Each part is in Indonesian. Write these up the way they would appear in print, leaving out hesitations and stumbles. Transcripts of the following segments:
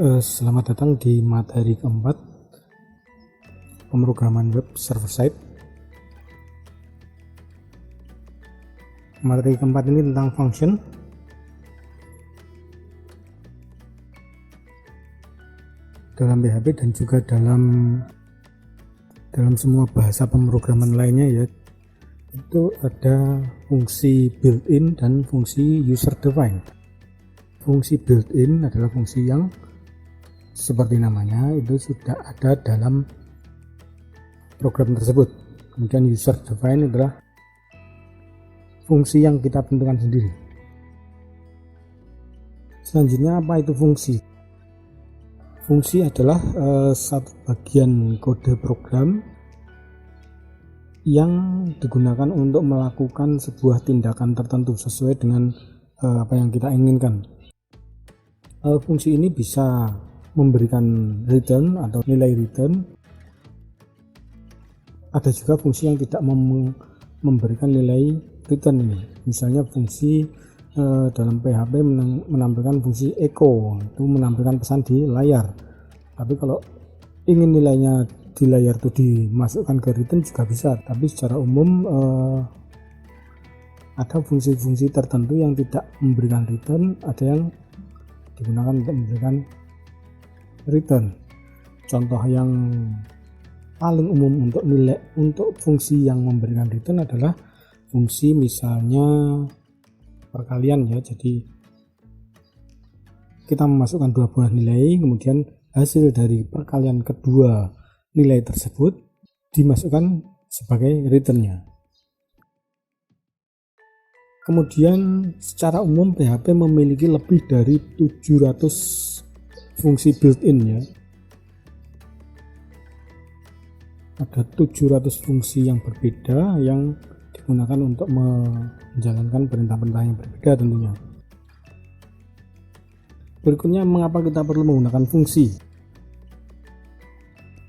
Selamat datang di materi keempat, pemrograman web server side. Materi keempat ini tentang function. Dalam PHP dan juga dalam semua bahasa pemrograman lainnya ya, itu ada fungsi built-in dan fungsi user defined. Fungsi built-in adalah fungsi yang seperti namanya itu sudah ada dalam program tersebut. Kemudian user defined adalah fungsi yang kita tentukan sendiri. Selanjutnya, apa itu fungsi? Fungsi adalah satu bagian kode program yang digunakan untuk melakukan sebuah tindakan tertentu sesuai dengan apa yang kita inginkan. Fungsi ini bisa memberikan return atau nilai return. Ada juga fungsi yang tidak memberikan nilai return ini. Misalnya fungsi dalam PHP menampilkan fungsi echo, itu menampilkan pesan di layar. Tapi kalau ingin nilainya di layar itu dimasukkan ke return juga bisa. Tapi secara umum ada fungsi-fungsi tertentu yang tidak memberikan return, ada yang digunakan untuk memberikan return. Contoh yang paling umum untuk fungsi yang memberikan return adalah fungsi misalnya perkalian ya. Jadi kita memasukkan dua buah nilai, kemudian hasil dari perkalian kedua nilai tersebut dimasukkan sebagai returnnya. Kemudian secara umum PHP memiliki lebih dari 700 fungsi built-in ya. Ada 700 fungsi yang berbeda yang digunakan untuk menjalankan perintah-perintah yang berbeda tentunya. Berikutnya, mengapa kita perlu menggunakan fungsi?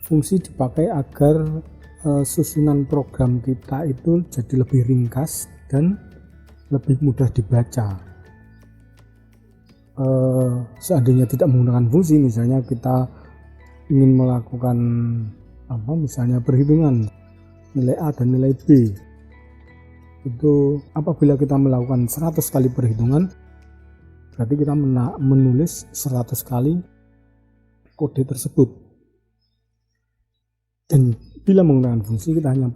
Fungsi dipakai agar susunan program kita itu jadi lebih ringkas dan lebih mudah dibaca. Seandainya tidak menggunakan fungsi, misalnya kita ingin melakukan misalnya perhitungan nilai A dan nilai B, itu apabila kita melakukan 100 kali perhitungan, berarti kita menulis 100 kali kode tersebut. Dan bila menggunakan fungsi, kita hanya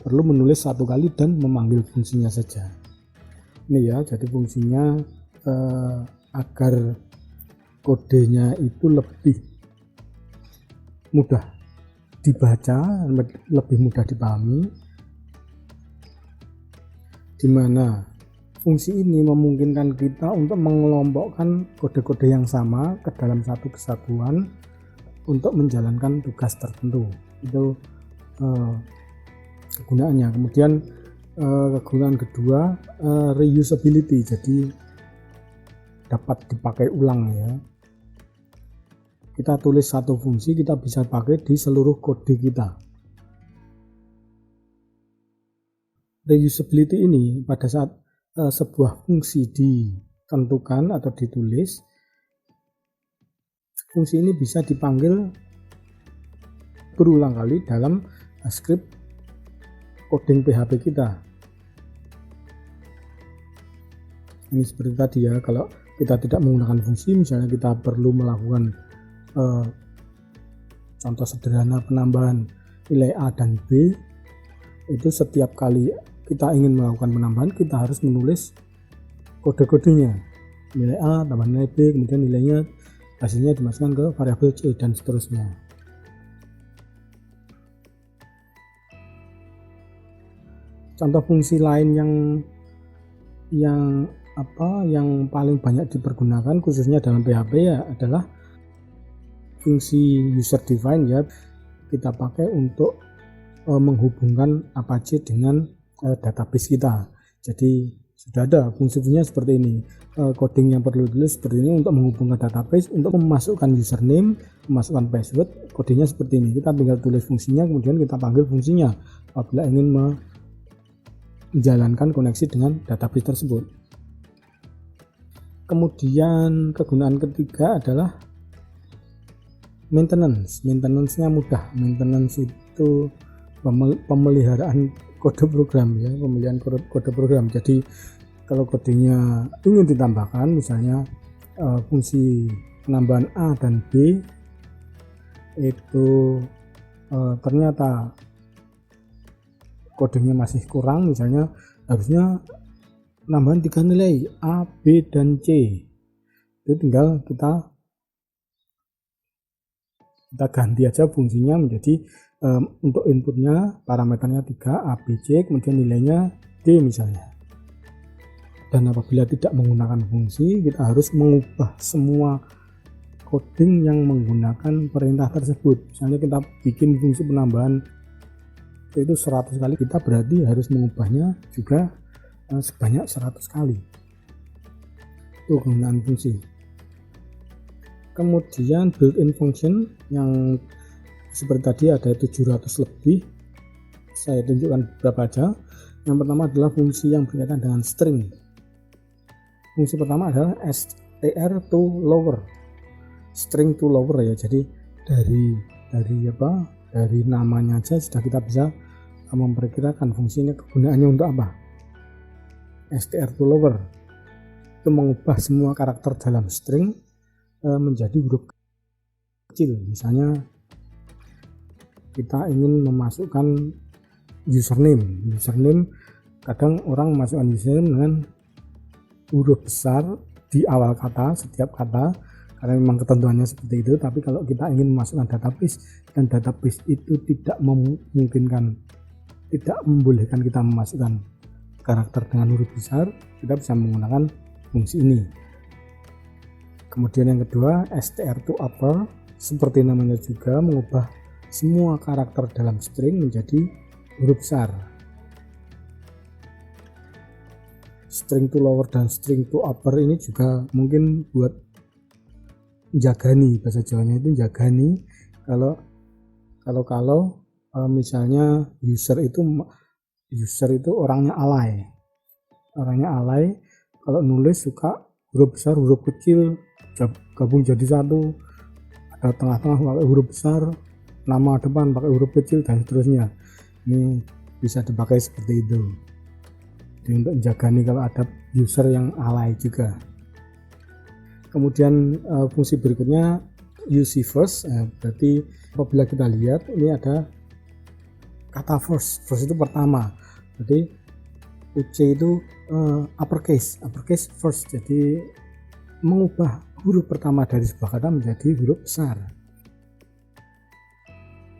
perlu menulis satu kali dan memanggil fungsinya saja. Ini ya, jadi fungsinya agar kodenya itu lebih mudah dibaca, lebih mudah dipahami, di mana fungsi ini memungkinkan kita untuk mengelompokkan kode-kode yang sama ke dalam satu kesatuan untuk menjalankan tugas tertentu. Itu kegunaannya. Kemudian kegunaan kedua, reusability, jadi dapat dipakai ulang ya. Kita tulis satu fungsi, kita bisa pakai di seluruh kode kita. Reusability ini pada saat sebuah fungsi ditentukan atau ditulis, fungsi ini bisa dipanggil berulang kali dalam script coding PHP kita. Ini seperti tadi ya, kalau kita tidak menggunakan fungsi, misalnya kita perlu melakukan contoh sederhana penambahan nilai A dan B, itu setiap kali kita ingin melakukan penambahan, kita harus menulis kode-kodenya, nilai A tambah nilai B, kemudian nilainya hasilnya dimasukkan ke variabel C dan seterusnya. Contoh fungsi lain yang paling banyak dipergunakan khususnya dalam PHP ya adalah fungsi user defined ya. Kita pakai untuk menghubungkan Apache dengan database kita. Jadi sudah ada fungsi-fungsinya seperti ini. Coding yang perlu ditulis seperti ini untuk menghubungkan database, untuk memasukkan username, memasukkan password, kodenya seperti ini. Kita tinggal tulis fungsinya, kemudian kita panggil fungsinya apabila ingin menjalankan koneksi dengan database tersebut. Kemudian kegunaan ketiga adalah Maintenance-nya mudah. Maintenance itu pemeliharaan kode program ya, pemeliharaan kode program. Jadi kalau kodenya ingin ditambahkan, misalnya fungsi penambahan A dan B itu ternyata kodenya masih kurang, misalnya harusnya penambahan 3 nilai A, B, dan C, itu tinggal kita ganti aja fungsinya menjadi untuk inputnya parameternya 3 A, B, C, kemudian nilainya D misalnya. Dan apabila tidak menggunakan fungsi, kita harus mengubah semua coding yang menggunakan perintah tersebut. Misalnya kita bikin fungsi penambahan itu 100 kali, kita berarti harus mengubahnya juga sebanyak 100 kali. Itu penggunaan fungsi. Kemudian built-in function yang seperti tadi ada 700 lebih. Saya tunjukkan beberapa aja. Yang pertama adalah fungsi yang berkaitan dengan string. Fungsi pertama adalah str to lower, string to lower ya. Jadi dari namanya aja sudah kita bisa memperkirakan fungsinya kegunaannya untuk apa. str to lower itu mengubah semua karakter dalam string menjadi huruf kecil. Misalnya kita ingin memasukkan username, kadang orang memasukkan username dengan huruf besar di awal kata, setiap kata, karena memang ketentuannya seperti itu. Tapi kalau kita ingin memasukkan database dan database itu tidak memungkinkan, tidak membolehkan kita memasukkan karakter dengan huruf besar, kita bisa menggunakan fungsi ini. Kemudian yang kedua, str to upper, seperti namanya juga mengubah semua karakter dalam string menjadi huruf besar. String to lower dan string to upper ini juga mungkin buat jagani, bahasa Jawanya itu jagani. Kalau misalnya user itu orangnya alay, kalau nulis suka huruf besar, huruf kecil gabung jadi satu, ada tengah-tengah pakai huruf besar, nama depan pakai huruf kecil, dan seterusnya. Ini bisa dipakai seperti itu. Jadi untuk menjaga nih kalau ada user yang alay juga. Kemudian fungsi berikutnya UC first, berarti apabila kita lihat ini ada kata first itu pertama, berarti UC itu uppercase first, jadi mengubah huruf pertama dari sebuah kata menjadi huruf besar.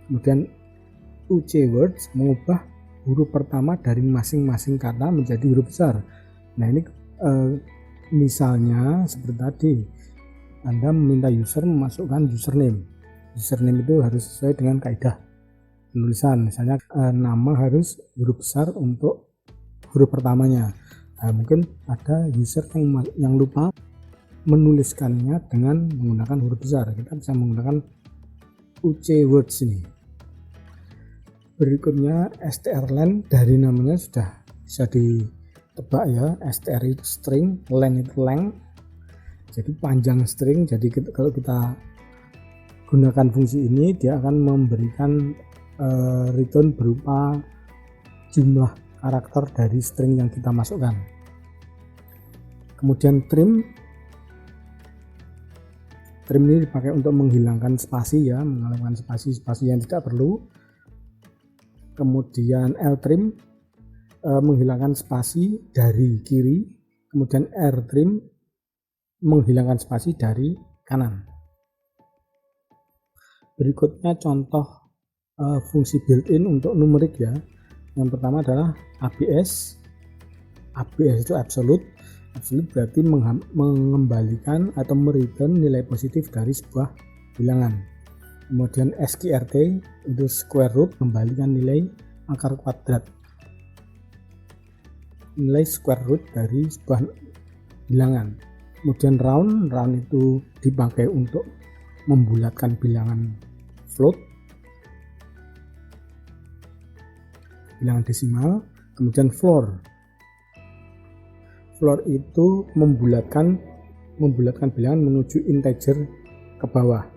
Kemudian UC words mengubah huruf pertama dari masing-masing kata menjadi huruf besar. Nah ini misalnya seperti tadi, Anda meminta user memasukkan username itu harus sesuai dengan kaidah penulisan. Misalnya nama harus huruf besar untuk huruf pertamanya. Nah, mungkin ada user yang lupa menuliskannya dengan menggunakan huruf besar. Kita bisa menggunakan UC words ini. Berikutnya strlen, dari namanya sudah bisa ditebak ya, str itu string, len itu length, jadi panjang string. Jadi kalau kita gunakan fungsi ini, dia akan memberikan return berupa jumlah karakter dari string yang kita masukkan. Kemudian trim ini dipakai untuk menghilangkan spasi ya, menghilangkan spasi yang tidak perlu. Kemudian ltrim menghilangkan spasi dari kiri. Kemudian rtrim menghilangkan spasi dari kanan. Berikutnya contoh fungsi built-in untuk numerik ya. Yang pertama adalah ABS itu absolute berarti mengembalikan atau mereturn nilai positif dari sebuah bilangan. Kemudian SQRT itu square root, membalikan nilai akar kuadrat, nilai square root dari sebuah bilangan. Kemudian round itu dipakai untuk membulatkan bilangan float, bilangan desimal. Kemudian floor itu membulatkan bilangan menuju integer ke bawah.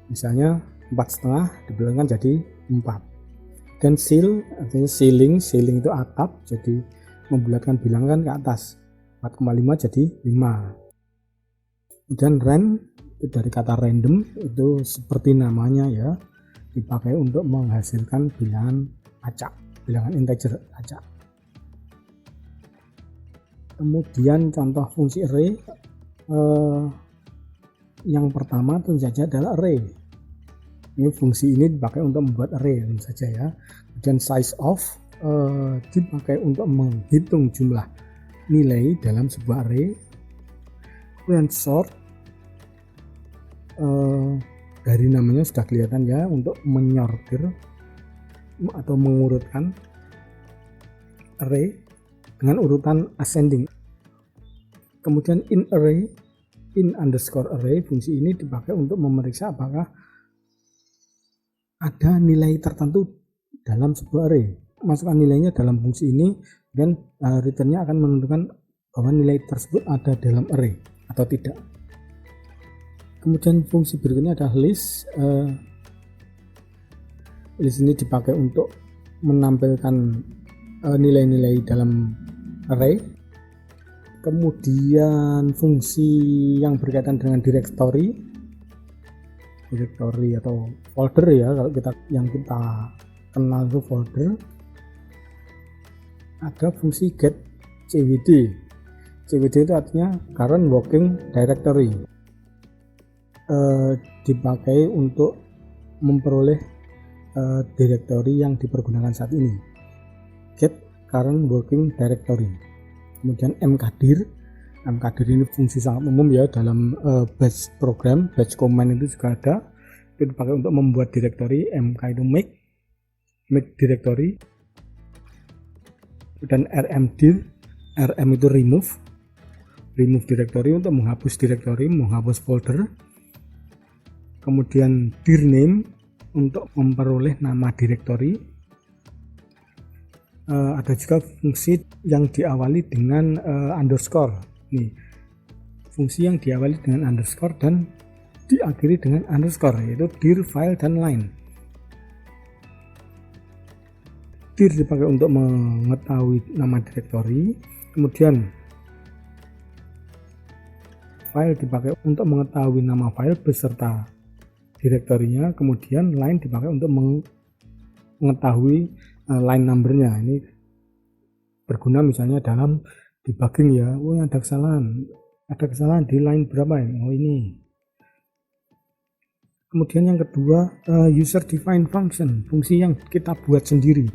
Misalnya 4,5 dibulatkan jadi 4. Dan seal artinya ceiling itu atap, jadi membulatkan bilangan ke atas. 4,5 jadi 5. Kemudian rand itu dari kata random, itu seperti namanya ya, dipakai untuk menghasilkan bilangan acak, bilangan integer acak. Kemudian contoh fungsi array yang pertama tentu saja adalah array. Ini fungsi ini dipakai untuk membuat array tentu saja ya. Kemudian size of dipakai untuk menghitung jumlah nilai dalam sebuah array. Kemudian sort dari namanya sudah kelihatan ya, untuk menyortir atau mengurutkan array dengan urutan ascending. Kemudian in array, in underscore array, fungsi ini dipakai untuk memeriksa apakah ada nilai tertentu dalam sebuah array. Masukkan nilainya dalam fungsi ini dan returnnya akan menentukan bahwa nilai tersebut ada dalam array atau tidak. Kemudian fungsi berikutnya adalah list. List ini dipakai untuk menampilkan nilai-nilai dalam array. Kemudian fungsi yang berkaitan dengan directory atau folder ya, kalau yang kita kenal itu folder. Ada fungsi get cwd. Cwd itu artinya current working directory, dipakai untuk memperoleh directory yang dipergunakan saat ini. Get current working directory. Kemudian mkdir ini fungsi sangat umum ya dalam bash program, bash command itu juga ada. Itu dipakai untuk membuat directory. Mk itu make directory. Dan rmdir, rm itu remove directory untuk menghapus directory, menghapus folder. Kemudian dir name untuk memperoleh nama directory. Ada juga fungsi yang diawali dengan underscore. Nih, fungsi yang diawali dengan underscore dan diakhiri dengan underscore, yaitu dir, file, dan line. Dir dipakai untuk mengetahui nama directory. Kemudian file dipakai untuk mengetahui nama file beserta direktorinya. Kemudian line dipakai untuk mengetahui line numbernya. Ini berguna misalnya dalam debugging ya. Oh, ada kesalahan di line berapa ya? Oh, ini. Kemudian yang kedua, user defined function, fungsi yang kita buat sendiri.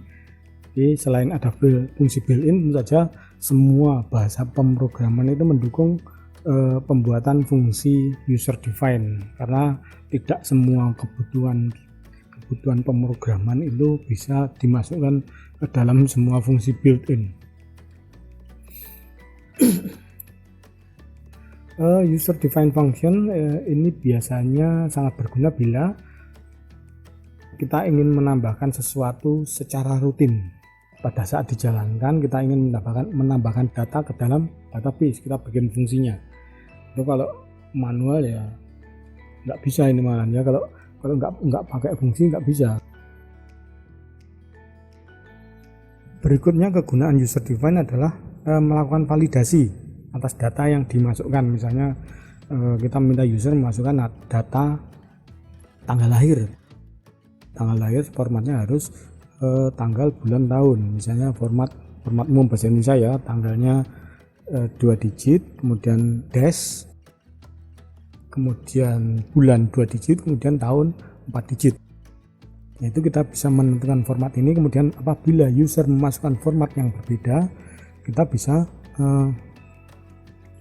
Jadi selain ada fungsi built-in, tentu saja semua bahasa pemrograman itu mendukung pembuatan fungsi user defined, karena tidak semua kebutuhan pemrograman itu bisa dimasukkan ke dalam semua fungsi built-in. User defined function ini biasanya sangat berguna bila kita ingin menambahkan sesuatu secara rutin. Pada saat dijalankan kita ingin menambahkan data ke dalam database, kita bikin fungsinya. Itu kalau manual ya nggak bisa ini malah ya, kalau nggak pakai fungsi nggak bisa. Berikutnya kegunaan user defined adalah melakukan validasi atas data yang dimasukkan. Misalnya kita minta user memasukkan data tanggal lahir formatnya harus tanggal, bulan, tahun. Misalnya format umum bahasa Indonesia ya, tanggalnya 2 digit, kemudian dash, kemudian bulan 2 digit, kemudian tahun 4 digit. Itu kita bisa menentukan format ini. Kemudian apabila user memasukkan format yang berbeda, kita bisa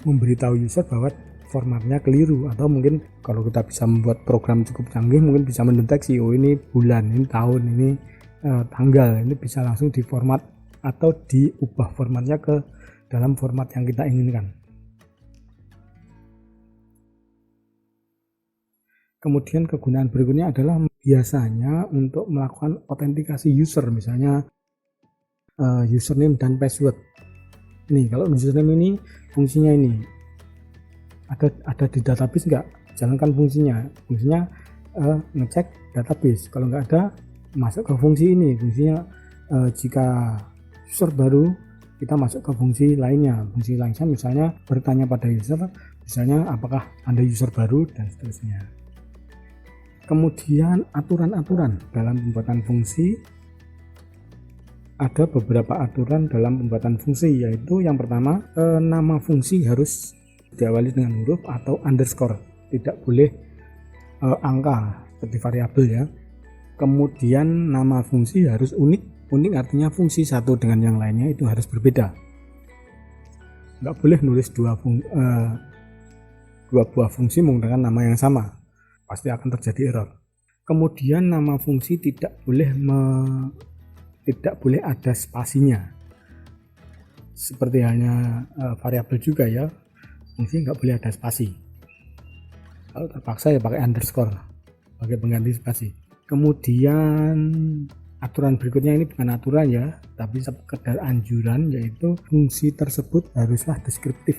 memberitahu user bahwa formatnya keliru, atau mungkin kalau kita bisa membuat program cukup canggih mungkin bisa mendeteksi, oh ini bulan, ini tahun, ini tanggal, ini bisa langsung diformat atau diubah formatnya ke dalam format yang kita inginkan. Kemudian kegunaan berikutnya adalah biasanya untuk melakukan autentikasi user, misalnya username dan password. Nih, kalau username ini fungsinya ini ada di database enggak? Jalankan fungsinya ngecek database. Kalau nggak ada, masuk ke fungsi ini. Fungsinya jika user baru, kita masuk ke fungsi lainnya. Fungsi lainnya misalnya bertanya pada user, misalnya apakah Anda user baru, dan seterusnya. Kemudian aturan-aturan dalam pembuatan fungsi. Ada beberapa aturan dalam pembuatan fungsi, yaitu yang pertama, nama fungsi harus diawali dengan huruf atau underscore, tidak boleh angka seperti variabel ya. Kemudian nama fungsi harus unik. Unik artinya fungsi satu dengan yang lainnya itu harus berbeda. Nggak boleh nulis dua buah fungsi menggunakan nama yang sama, pasti akan terjadi error. Kemudian nama fungsi tidak boleh ada spasinya, seperti halnya variabel juga ya, fungsi nggak boleh ada spasi. Kalau terpaksa ya pakai underscore sebagai pengganti spasi. Kemudian aturan berikutnya ini bukan aturan ya, tapi sekedar anjuran, yaitu fungsi tersebut haruslah deskriptif.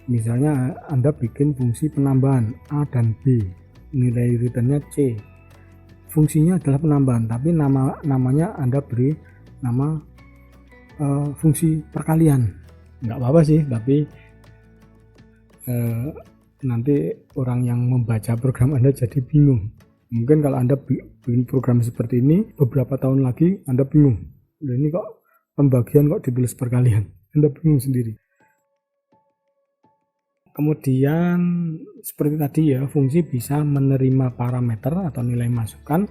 Misalnya Anda bikin fungsi penambahan A dan B, nilai returnnya C. Fungsinya adalah penambahan, tapi namanya Anda beri nama fungsi perkalian. Nggak apa-apa sih, tapi nanti orang yang membaca program Anda jadi bingung. Mungkin kalau Anda bikin program seperti ini, beberapa tahun lagi Anda bingung, ini kok pembagian kok ditulis perkalian, Anda bingung sendiri. Kemudian seperti tadi ya, fungsi bisa menerima parameter atau nilai masukan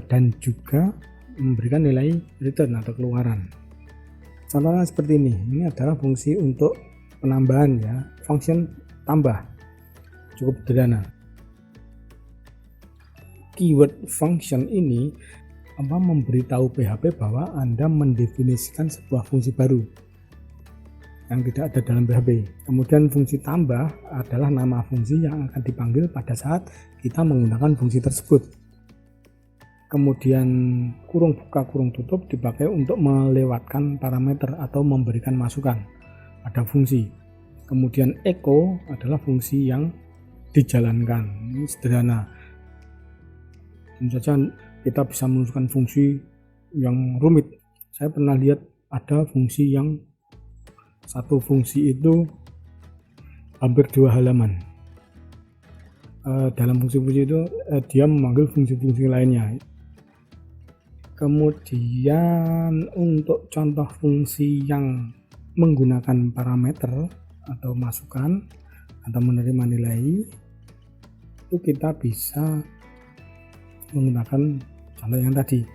dan juga memberikan nilai return atau keluaran. Contohnya seperti ini adalah fungsi untuk penambahan ya, function tambah, cukup sederhana. Keyword function ini memberitahu PHP bahwa Anda mendefinisikan sebuah fungsi baru yang tidak ada dalam PHP. Kemudian fungsi tambah adalah nama fungsi yang akan dipanggil pada saat kita menggunakan fungsi tersebut. Kemudian kurung buka kurung tutup dipakai untuk melewatkan parameter atau memberikan masukan pada fungsi. Kemudian echo adalah fungsi yang dijalankan. Ini sederhana. Tentu saja kita bisa menunjukkan fungsi yang rumit. Saya pernah lihat ada fungsi yang satu fungsi itu hampir 2 halaman. Dalam fungsi-fungsi itu dia memanggil fungsi-fungsi lainnya. Kemudian untuk contoh fungsi yang menggunakan parameter atau masukan atau menerima nilai, itu kita bisa menggunakan contoh yang tadi.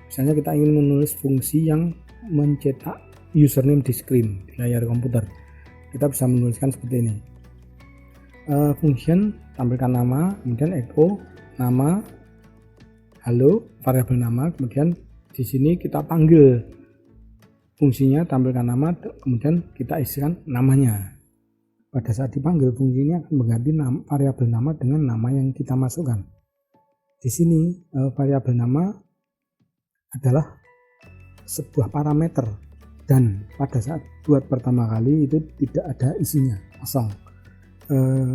Misalnya kita ingin menulis fungsi yang mencetak username di screen, di layar komputer, kita bisa menuliskan seperti ini. Function tampilkan nama, kemudian echo nama, halo, variabel nama, kemudian di sini kita panggil fungsinya, tampilkan nama, kemudian kita isikan namanya. Pada saat dipanggil, fungsi ini akan mengganti variabel nama dengan nama yang kita masukkan. Di sini variabel nama adalah sebuah parameter, dan pada saat buat pertama kali itu tidak ada isinya, kosong.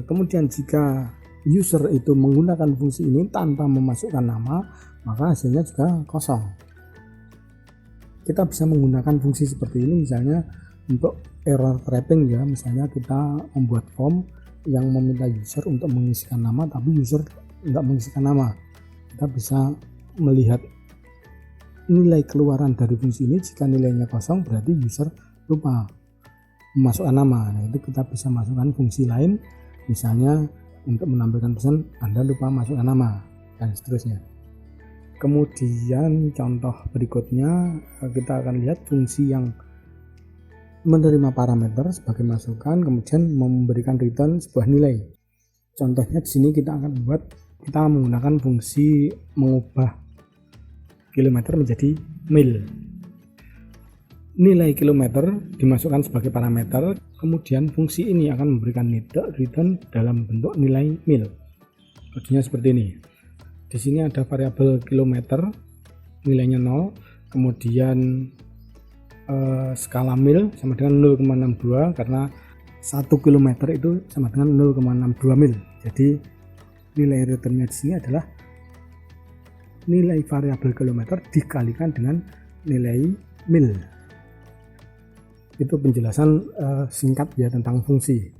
Kemudian jika user itu menggunakan fungsi ini tanpa memasukkan nama, maka hasilnya juga kosong. Kita bisa menggunakan fungsi seperti ini misalnya untuk error trapping ya, misalnya kita membuat form yang meminta user untuk mengisikan nama tapi user tidak mengisikan nama. Kita bisa melihat nilai keluaran dari fungsi ini. Jika nilainya kosong berarti user lupa memasukkan nama. Nah, itu kita bisa masukkan fungsi lain, misalnya untuk menampilkan pesan Anda lupa masukkan nama, dan seterusnya. Kemudian contoh berikutnya kita akan lihat fungsi yang menerima parameter sebagai masukan kemudian memberikan return sebuah nilai. Contohnya di sini kita menggunakan fungsi mengubah kilometer menjadi mil. Nilai kilometer dimasukkan sebagai parameter, kemudian fungsi ini akan memberikan return dalam bentuk nilai mil. Kodenya seperti ini. Di sini ada variabel kilometer, nilainya 0, kemudian skala mil sama dengan 0,62 karena 1 km itu sama dengan 0,62 mil. Jadi nilai returnnya di sini adalah nilai variabel kilometer dikalikan dengan nilai mil. Itu penjelasan singkat ya tentang fungsi.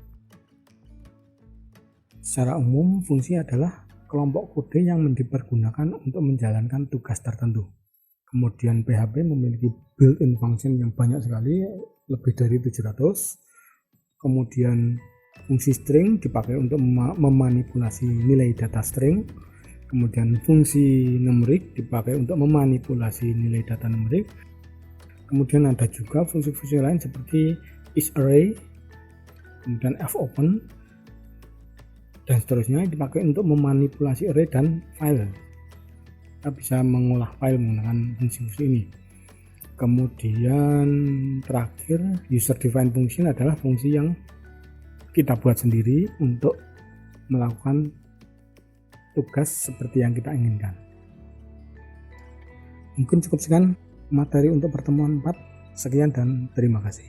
Secara umum, fungsi adalah kelompok kode yang dipergunakan untuk menjalankan tugas tertentu. Kemudian PHP memiliki built-in function yang banyak sekali, lebih dari 700. Kemudian fungsi string dipakai untuk memanipulasi nilai data string. Kemudian fungsi numerik dipakai untuk memanipulasi nilai data numerik. Kemudian ada juga fungsi-fungsi lain seperti isArray, kemudian fopen, dan seterusnya dipakai untuk memanipulasi array dan file. Kita bisa mengolah file menggunakan fungsi-fungsi ini. Kemudian terakhir, user defined function adalah fungsi yang kita buat sendiri untuk melakukan tugas seperti yang kita inginkan. Mungkin cukup sekian materi untuk pertemuan 4. Sekian dan terima kasih.